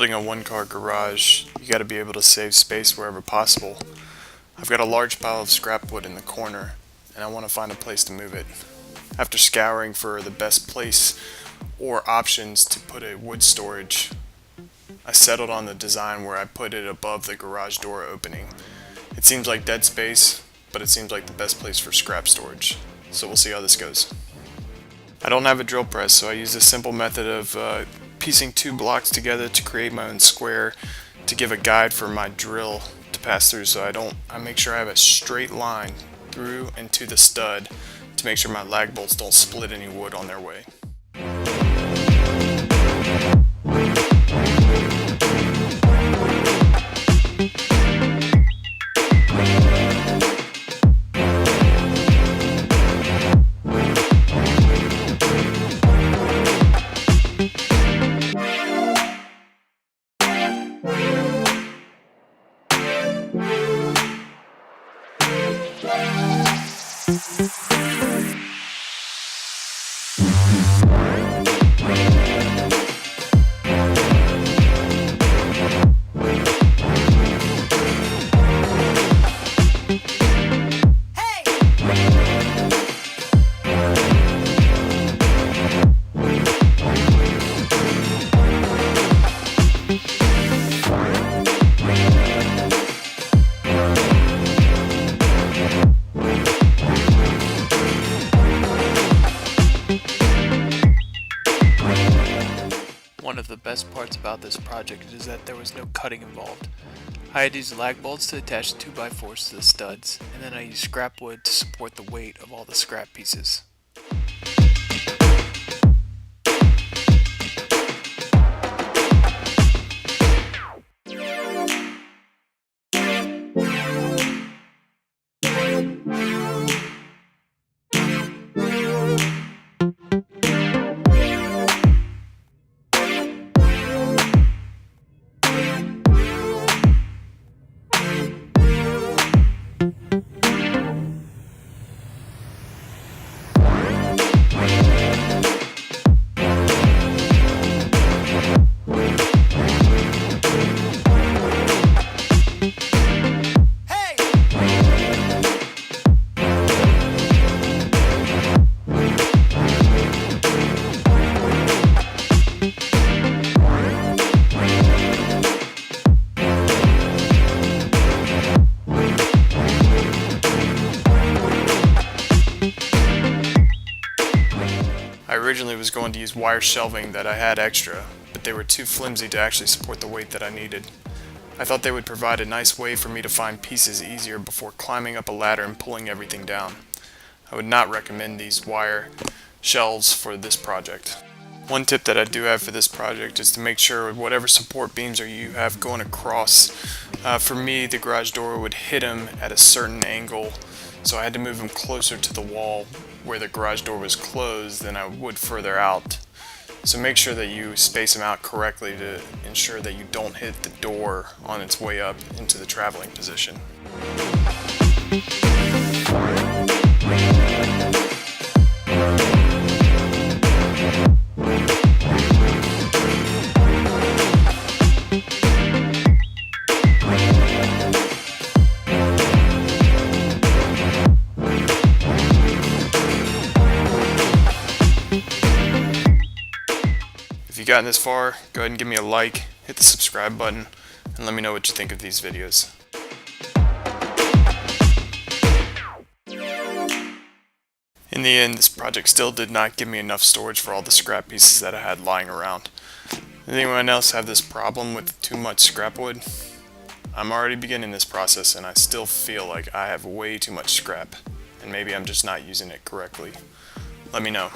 building a one-car garage, you gotta be able to save space wherever possible. I've got a large pile of scrap wood in the corner, and I want to find a place to move it. After scouring for the best place or options to put a wood storage, I settled on the design where I put it above the garage door opening. It seems like dead space, but it seems like the best place for scrap storage. So we'll see how this goes. I don't have a drill press, so I use a simple method of piecing two blocks together to create my own square to give a guide for my drill to pass through, so I make sure I have a straight line through and to the stud to make sure my lag bolts don't split any wood on their way. One of the best parts about this project is that there was no cutting involved. I had used lag bolts to attach 2x4s to the studs, and then I used scrap wood to support the weight of all the scrap pieces. I originally was going to use wire shelving that I had extra, but they were too flimsy to actually support the weight that I needed. I thought they would provide a nice way for me to find pieces easier before climbing up a ladder and pulling everything down. I would not recommend these wire shelves for this project. One tip that I do have for this project is to make sure whatever support beams you have going across, for me the garage door would hit them at a certain angle, so I had to move them closer to the wall where the garage door was closed than I would further out. So make sure that you space them out correctly to ensure that you don't hit the door on its way up into the traveling position. If you've gotten this far, go ahead and give me a like, hit the subscribe button, and let me know what you think of these videos. In the end, this project still did not give me enough storage for all the scrap pieces that I had lying around. Does anyone else have this problem with too much scrap wood? I'm already beginning this process and I still feel like I have way too much scrap, and maybe I'm just not using it correctly. Let me know.